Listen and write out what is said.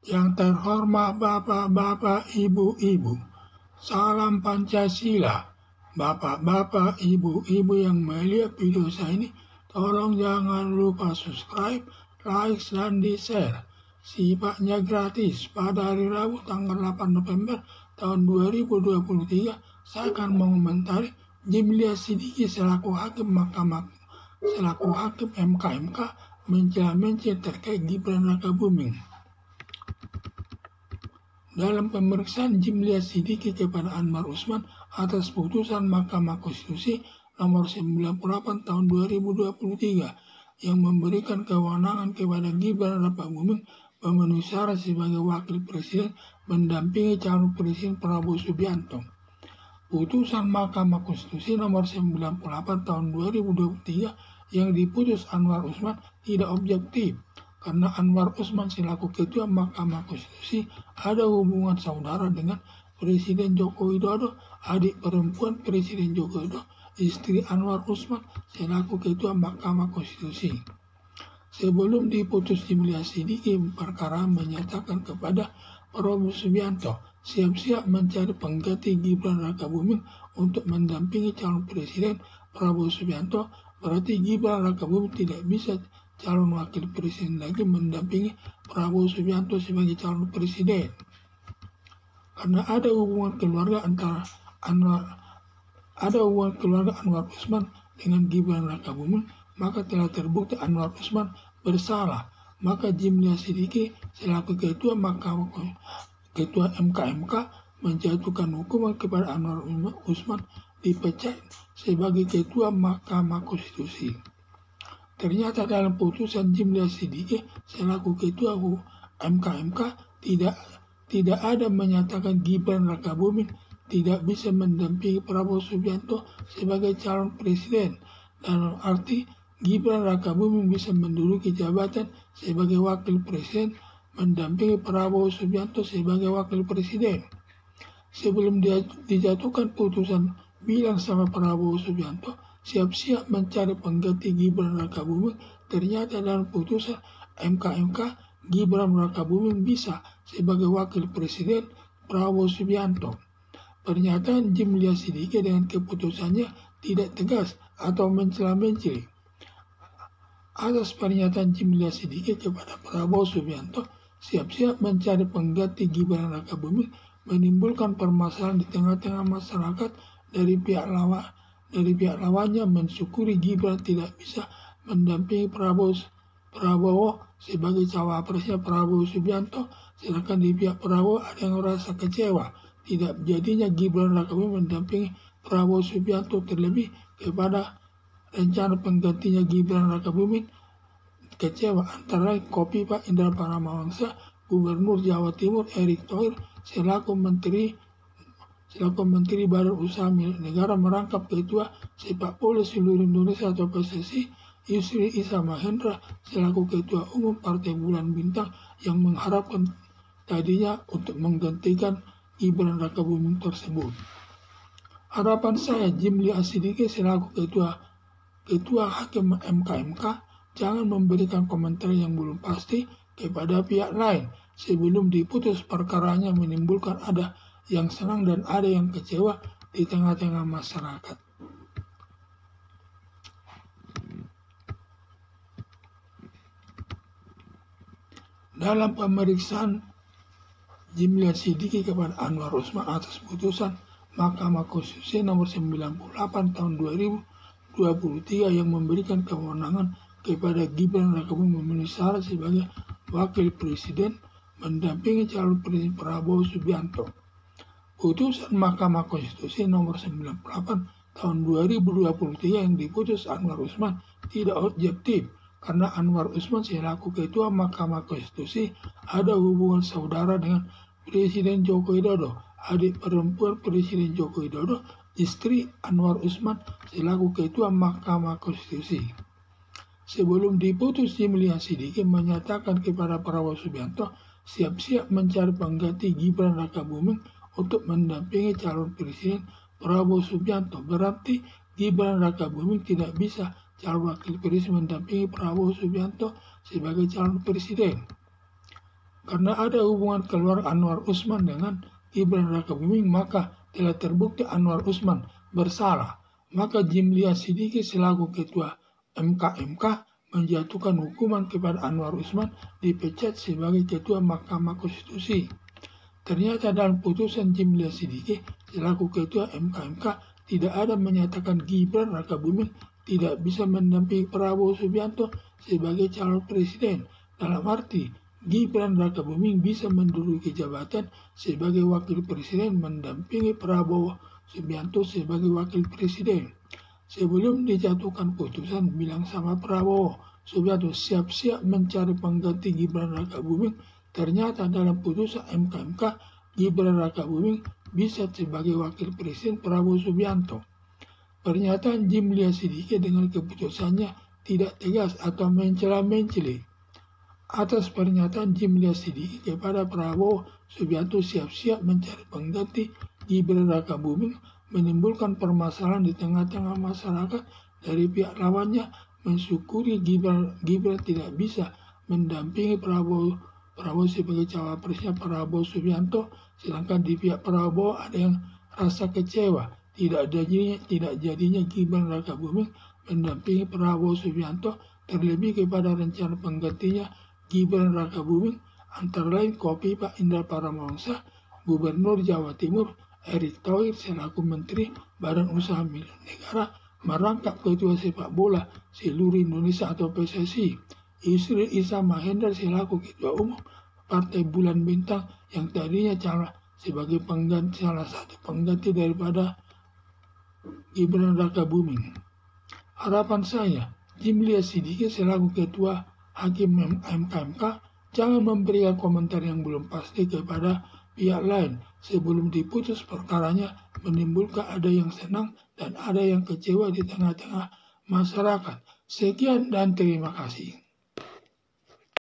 Yang terhormat Bapak-Bapak, Ibu-Ibu, salam Pancasila. Bapak-bapak, ibu-ibu yang melihat video saya ini, tolong jangan lupa subscribe, like, dan di-share. Sifatnya gratis. Pada hari Rabu tanggal 8 November tahun 2023, saya akan mengomentari Jimlia Sidiki selaku hakim MKMK mencela-mencela terkait Gibran Rakabuming. Dalam pemeriksaan Jimlia Sidiki kepada Anwar Usman atas putusan Mahkamah Konstitusi nomor 98 tahun 2023 yang memberikan kewenangan kepada Gibran Rakabuming memenuhi syarat sebagai wakil presiden mendampingi calon presiden Prabowo Subianto. Putusan Mahkamah Konstitusi nomor 98 tahun 2023 yang diputus Anwar Usman tidak objektif karena Anwar Usman selaku Ketua Mahkamah Konstitusi ada hubungan saudara dengan Presiden Joko Widodo, adik perempuan Presiden Joko Widodo, istri Anwar Usman selaku Ketua Mahkamah Konstitusi. Sebelum diputus Jimlia Sidiki, perkara menyatakan kepada Prabowo Subianto siap-siap mencari pengganti Gibran Rakabuming untuk mendampingi calon presiden Prabowo Subianto. Berarti Gibran Rakabuming tidak bisa calon wakil presiden lagi mendampingi Prabowo Subianto sebagai calon presiden. Karena ada hubungan keluarga antara Anwar Usman dengan Gibran Rakabuming, maka telah terbukti Anwar Usman bersalah. Maka Jimlia Sidiki selaku Ketua MKMK menjatuhkan hukuman kepada Anwar Usman dipecat sebagai Ketua Mahkamah Konstitusi. Ternyata dalam putusan Jimlia Sidiki selaku Ketua MKMK tidak ada menyatakan Gibran Rakabuming tidak bisa mendampingi Prabowo Subianto sebagai calon presiden. Dalam arti Gibran Rakabuming bisa menduduki jabatan sebagai wakil presiden mendampingi Prabowo Subianto sebagai wakil presiden. Sebelum dijatuhkan putusan bilang sama Prabowo Subianto siap-siap mencari pengganti Gibran Rakabuming, ternyata dalam putusan MKMK Gibran Rakabuming bisa sebagai wakil presiden Prabowo Subianto. Pernyataan Jimlia Sidiki dengan keputusannya tidak tegas atau mencela-mencela. Atas pernyataan Jimlia Sidiki kepada Prabowo Subianto siap-siap mencari pengganti Gibran Rakabuming menimbulkan permasalahan di tengah-tengah masyarakat. Dari pihak lawannya mensyukuri Gibran tidak bisa mendampingi Prabowo sebagai cawapresnya Prabowo Subianto, sedangkan di pihak Prabowo ada yang merasa kecewa tidak jadinya Gibran Rakabuming mendampingi Prabowo Subianto, terlebih kepada rencana penggantinya Gibran Rakabuming kecewa antara Kofifa Indar Paramawangsa, Gubernur Jawa Timur Erick Thohir selaku Menteri Badan Usaha Milik Negara merangkap Ketua Sepak Bola Seluruh Indonesia atau PSSI Yusril Iza Mahendra selaku Ketua Umum Partai Bulan Bintang yang mengharapkan tadinya untuk menggantikan Gibran Rakabuming tersebut. Harapan saya Jimlia Sidiki selaku Ketua Hakim MKMK jangan memberikan komentar yang belum pasti kepada pihak lain sebelum diputus perkaranya, menimbulkan ada yang senang dan ada yang kecewa di tengah-tengah masyarakat. Dalam pemeriksaan Jimlia Sidiki kepada Anwar Usman atas putusan Mahkamah Konstitusi nomor 98 tahun 2023 yang memberikan kewenangan kepada Gibran Rakabuming memenuhi syarat sebagai wakil presiden mendampingi calon presiden Prabowo Subianto. Putusan Mahkamah Konstitusi nomor 98 tahun 2023 yang diputus Anwar Usman tidak objektif karena Anwar Usman selaku Ketua Mahkamah Konstitusi ada hubungan saudara dengan Presiden Joko Widodo, adik perempuan Presiden Joko Widodo, istri Anwar Usman selaku Ketua Mahkamah Konstitusi. Sebelum diputus Jimlia Sidiki menyatakan kepada Prabowo Subianto siap-siap mencari pengganti Gibran Rakabuming untuk mendampingi calon presiden Prabowo Subianto. Berarti Gibran Rakabuming tidak bisa calon wakil presiden mendampingi Prabowo Subianto sebagai calon presiden. Karena ada hubungan keluarga Anwar Usman dengan Gibran Rakabuming, maka telah terbukti Anwar Usman bersalah. Maka Jimlia Sidiki selaku ketua MK menjatuhkan hukuman kepada Anwar Usman dipecat sebagai ketua Mahkamah Konstitusi. Ternyata dalam putusan Jimlia Sidiki selaku ketua MK tidak ada menyatakan Gibran Rakabuming tidak bisa mendampingi Prabowo Subianto sebagai calon presiden. Dalam arti, Gibran Rakabuming bisa menduduki jabatan sebagai wakil presiden mendampingi Prabowo Subianto sebagai wakil presiden. Sebelum dijatuhkan putusan bilang sama Prabowo Subianto siap-siap mencari pengganti Gibran Rakabuming, ternyata dalam putusan MK Gibran Rakabuming bisa sebagai wakil presiden Prabowo Subianto. Pernyataan Jimlia Sidiki dengan keputusannya tidak tegas atau mencela-mencela. Atas pernyataan Jimlia Sidiki kepada Prabowo Subianto siap-siap mencari pengganti Gibran Rakabuming menimbulkan permasalahan di tengah-tengah masyarakat. Dari pihak lawannya mensyukuri Gibran tidak bisa mendampingi Prabowo sebagai cawapresnya Prabowo Subianto, sedangkan di pihak Prabowo ada yang rasa kecewa tidak jadinya Gibran Rakabuming mendampingi Prabowo Subianto, terlebih kepada rencana penggantinya Gibran Rakabuming antara lain Kofifa Indar Paramawangsa, Gubernur Jawa Timur Erick Thohir selaku Menteri Badan Usaha Milik Negara, merangkap Ketua Sepak Bola Seluruh Indonesia atau PSSI, Yusril Iza Mahendra selaku Ketua Umum Partai Bulan Bintang yang tadinya sebagai salah satu pengganti daripada Gibran Rakabuming. Harapan saya, Jimlia Sidiki selaku Ketua Hakim MK jangan memberikan komentar yang belum pasti kepada pihak lain sebelum diputus perkaranya, menimbulkan ada yang senang dan ada yang kecewa di tengah-tengah masyarakat. Sekian dan terima kasih.